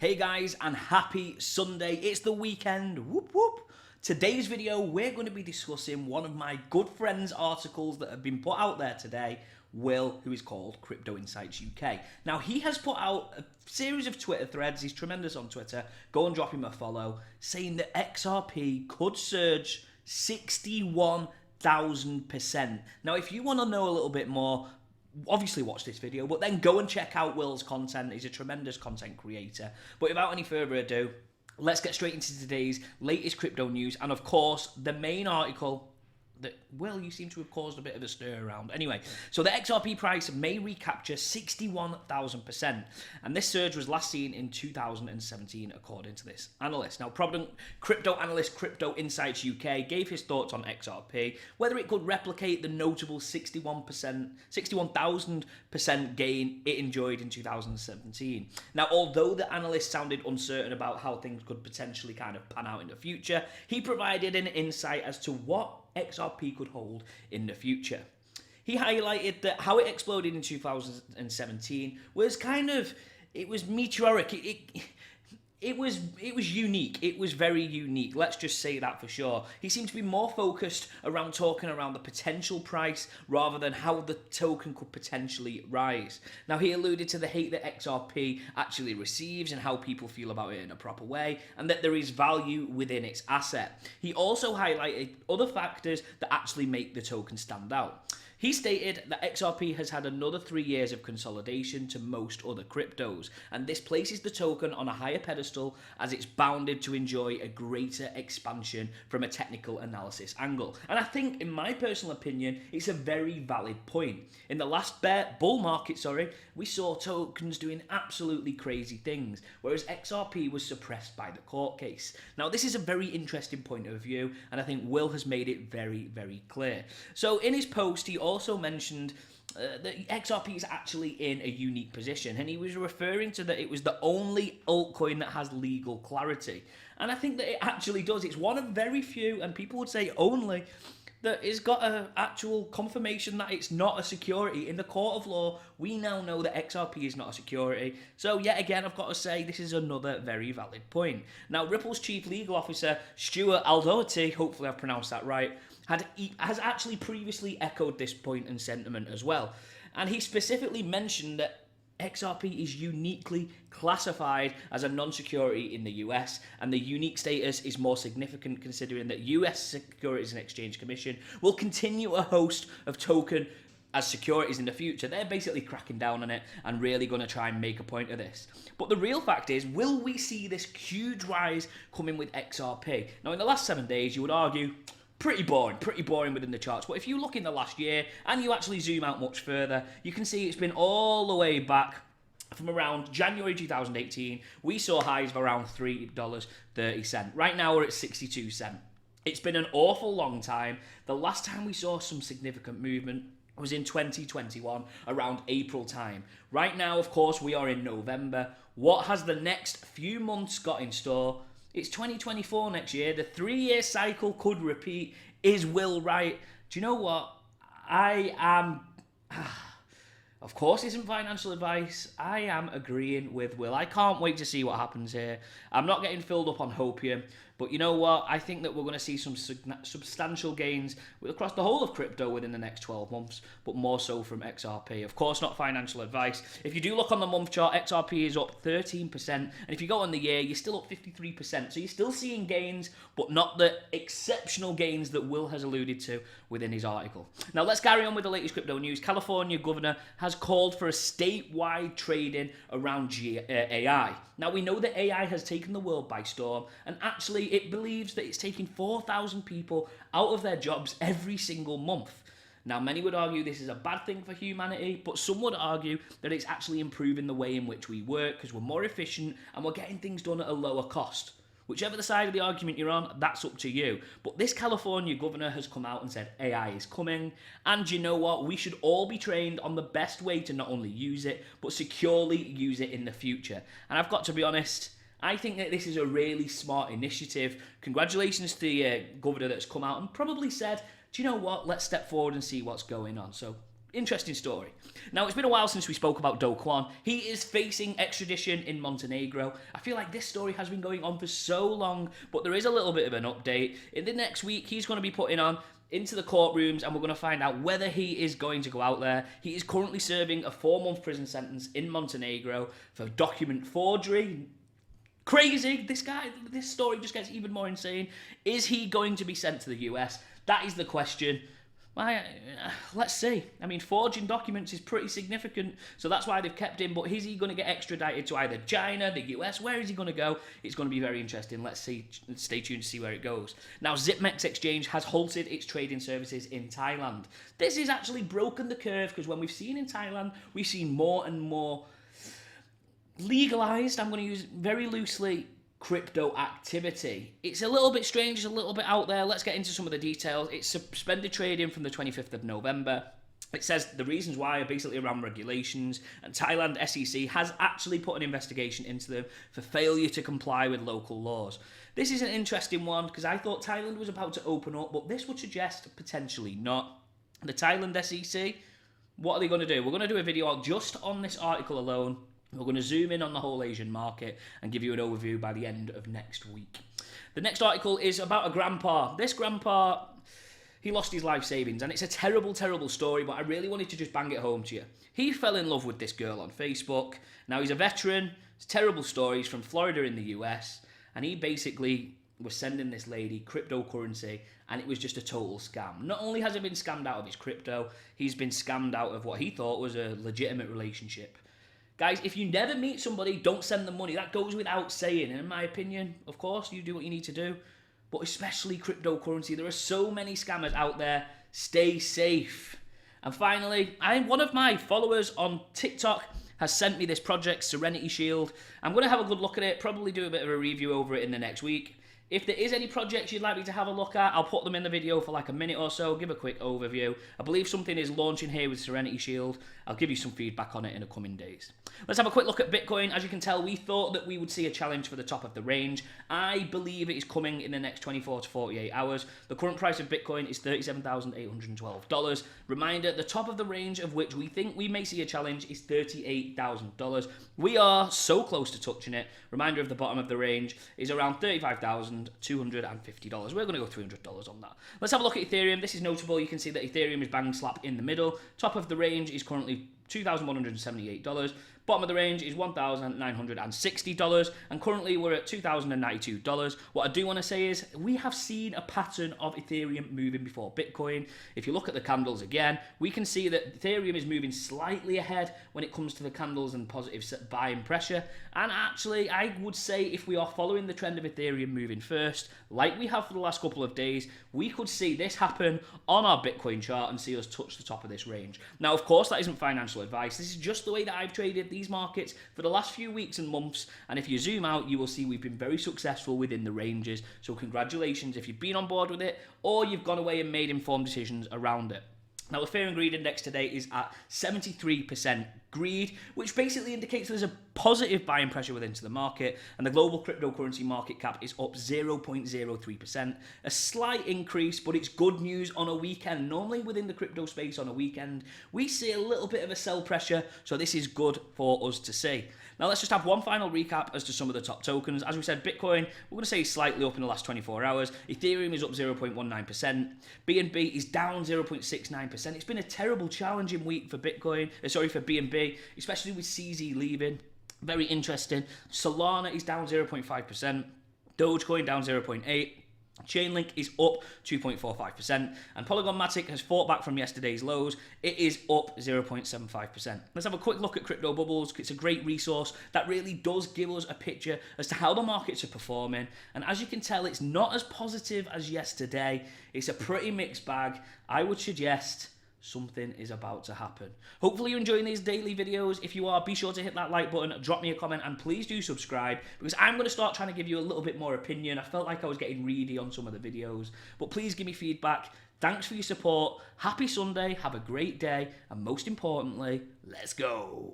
Hey guys, and happy Sunday. It's the weekend. Whoop whoop. Today's video, we're going to be discussing one of my good friend's articles that have been put out there today, Will, who is called Crypto Insights UK. Now, he has put out a series of Twitter threads. He's tremendous on Twitter. Go and drop him a follow, saying that XRP could surge 61,000%. Now, if you want to know a little bit more, obviously watch this video, but then go and check out Will's content. He's a tremendous content creator. But without any further ado, let's get straight into today's latest crypto news. And of course, the main article that, Will, you seem to have caused a bit of a stir around. Anyway, so the XRP price may recapture 61,000%. And this surge was last seen in 2017, according to this analyst. Now, prominent crypto analyst Crypto Insights UK gave his thoughts on XRP, whether it could replicate the notable 61,000% gain it enjoyed in 2017. Now, although the analyst sounded uncertain about how things could potentially kind of pan out in the future, he provided an insight as to what XRP could hold in the future. He highlighted that how it exploded in 2017 was it was meteoric. It was unique. It was very unique. Let's just say that for sure. He seemed to be more focused around talking around the potential price rather than how the token could potentially rise. Now, he alluded to the hate that XRP actually receives and how people feel about it in a proper way, and that there is value within its asset. He also highlighted other factors that actually make the token stand out. He stated that XRP has had another 3 years of consolidation to most other cryptos, and this places the token on a higher pedestal as it's bounded to enjoy a greater expansion from a technical analysis angle. And I think, in my personal opinion, it's a very valid point. In the last bull market, we saw tokens doing absolutely crazy things, whereas XRP was suppressed by the court case. Now, this is a very interesting point of view, and I think Will has made it very, very clear. So in his post, he also mentioned that XRP is actually in a unique position, and he was referring to that it was the only altcoin that has legal clarity. And I think that it actually does. It's one of very few, and people would say only, that has got an actual confirmation that it's not a security. In the court of law, we now know that XRP is not a security. So yet again, I've got to say, this is another very valid point. Now, Ripple's chief legal officer, Stuart Aldoherty, hopefully I've pronounced that right, has actually previously echoed this point and sentiment as well. And he specifically mentioned that XRP is uniquely classified as a non-security in the US, and the unique status is more significant considering that US Securities and Exchange Commission will continue a host of token as securities in the future. They're basically cracking down on it and really going to try and make a point of this. But the real fact is, will we see this huge rise coming with XRP? Now, in the last 7 days, you would argue, pretty boring within the charts. But if you look in the last year and you actually zoom out much further, you can see it's been all the way back from around January 2018. We saw highs of around $3.30. Right now we're at 62 cents. It's been an awful long time. The last time we saw some significant movement was in 2021, around April time. Right now, of course, we are in November. What has the next few months got in store? It's 2024 next year. The 3-year cycle could repeat. Is Will right? Do you know what? I am... Of course, isn't financial advice. I am agreeing with Will. I can't wait to see what happens here. I'm not getting filled up on hopium, but you know what? I think that we're going to see some substantial gains across the whole of crypto within the next 12 months, but more so from XRP. Of course, not financial advice. If you do look on the month chart, XRP is up 13%, and if you go on the year, you're still up 53%. So you're still seeing gains, but not the exceptional gains that Will has alluded to within his article. Now, let's carry on with the latest crypto news. California governor has called for a statewide trading around AI. Now, we know that AI has taken the world by storm, and actually it believes that it's taking 4,000 people out of their jobs every single month. Now, many would argue this is a bad thing for humanity, but some would argue that it's actually improving the way in which we work because we're more efficient and we're getting things done at a lower cost. Whichever the side of the argument you're on, that's up to you. But this California governor has come out and said AI is coming. And you know what? We should all be trained on the best way to not only use it, but securely use it in the future. And I've got to be honest, I think that this is a really smart initiative. Congratulations to the governor that's come out and probably said, do you know what? Let's step forward and see what's going on. So interesting story. Now, it's been a while since we spoke about Kwon. He is facing extradition in Montenegro. I feel like this story has been going on for so long, but there is a little bit of an update. In the next week, he's going to be putting on into the courtrooms, and we're going to find out whether he is going to go out there. He is currently serving a 4-month prison sentence in Montenegro for document forgery. Crazy. This story just gets even more insane. Is he going to be sent to the US? That is the question. Let's see. I mean, forging documents is pretty significant, so that's why they've kept him. But is he going to get extradited to either China, the US? Where is he going to go? It's going to be very interesting. Let's see. Stay tuned to see where it goes. Now, Zipmex Exchange has halted its trading services in Thailand. This has actually broken the curve, because when we've seen in Thailand, we've seen more and more legalized, I'm going to use very loosely, crypto activity. It's a little bit strange, it's a little bit out there. Let's get into some of the details. It's suspended trading from the 25th of November. It says the reasons why are basically around regulations, and Thailand SEC has actually put an investigation into them for failure to comply with local laws. This is an interesting one, because I thought Thailand was about to open up, but this would suggest potentially not. The Thailand SEC, what are they going to do? We're going to do a video just on this article alone. We're going to zoom in on the whole Asian market and give you an overview by the end of next week. The next article is about a grandpa. This grandpa, he lost his life savings, and it's a terrible, terrible story, but I really wanted to just bang it home to you. He fell in love with this girl on Facebook. Now, he's a veteran. It's terrible stories from Florida in the US, and he basically was sending this lady cryptocurrency, and it was just a total scam. Not only has he been scammed out of his crypto, he's been scammed out of what he thought was a legitimate relationship. Guys, if you never meet somebody, don't send them money. That goes without saying. And in my opinion, of course, you do what you need to do. But especially cryptocurrency. There are so many scammers out there. Stay safe. And finally, one of my followers on TikTok has sent me this project, Serenity Shield. I'm going to have a good look at it, probably do a bit of a review over it in the next week. If there is any projects you'd like me to have a look at, I'll put them in the video for like a minute or so, give a quick overview. I believe something is launching here with Serenity Shield. I'll give you some feedback on it in the coming days. Let's have a quick look at Bitcoin. As you can tell, we thought that we would see a challenge for the top of the range. I believe it is coming in the next 24 to 48 hours. The current price of Bitcoin is $37,812. Reminder, the top of the range of which we think we may see a challenge is $38,000. We are so close to touching it. Reminder of the bottom of the range is around $35,250. We're going to go $300 on that. Let's have a look at Ethereum. This is notable. You can see that Ethereum is bang slap in the middle. Top of the range is currently $2,178. Bottom of the range is $1,960, and currently we're at $2,092. What I do want to say is we have seen a pattern of Ethereum moving before Bitcoin. If you look at the candles again, we can see that Ethereum is moving slightly ahead when it comes to the candles and positive buying pressure. And actually, I would say if we are following the trend of Ethereum moving first, like we have for the last couple of days, we could see this happen on our Bitcoin chart and see us touch the top of this range. Now, of course, that isn't financial advice. This is just the way that I've traded these markets for the last few weeks and months, and if you zoom out, you will see we've been very successful within the ranges. So congratulations if you've been on board with it, or you've gone away and made informed decisions around it. Now, the Fear and Greed Index today is at 73% greed, which basically indicates there's a positive buying pressure within the market, and the global cryptocurrency market cap is up 0.03%. A slight increase, but it's good news on a weekend. Normally within the crypto space on a weekend, we see a little bit of a sell pressure, so this is good for us to see. Now, let's just have one final recap as to some of the top tokens. As we said, Bitcoin, we're going to say slightly up in the last 24 hours. Ethereum is up 0.19%. BNB is down 0.69%. It's been a terrible, challenging week for Bitcoin, for BNB, especially with CZ leaving. Very interesting. Solana is down 0.5%. Dogecoin down 0.8%. Chainlink is up 2.45%, and Polygon Matic has fought back from yesterday's lows. It is up 0.75%. Let's have a quick look at Crypto Bubbles. It's a great resource that really does give us a picture as to how the markets are performing, and as you can tell, it's not as positive as yesterday. It's a pretty mixed bag. I would suggest something is about to happen. Hopefully you're enjoying these daily videos. If you are, be sure to hit that like button, drop me a comment, and please do subscribe, because I'm going to start trying to give you a little bit more opinion. I felt like I was getting reedy on some of the videos, but please give me feedback. Thanks for your support. Happy Sunday, have a great day, and most importantly, let's go.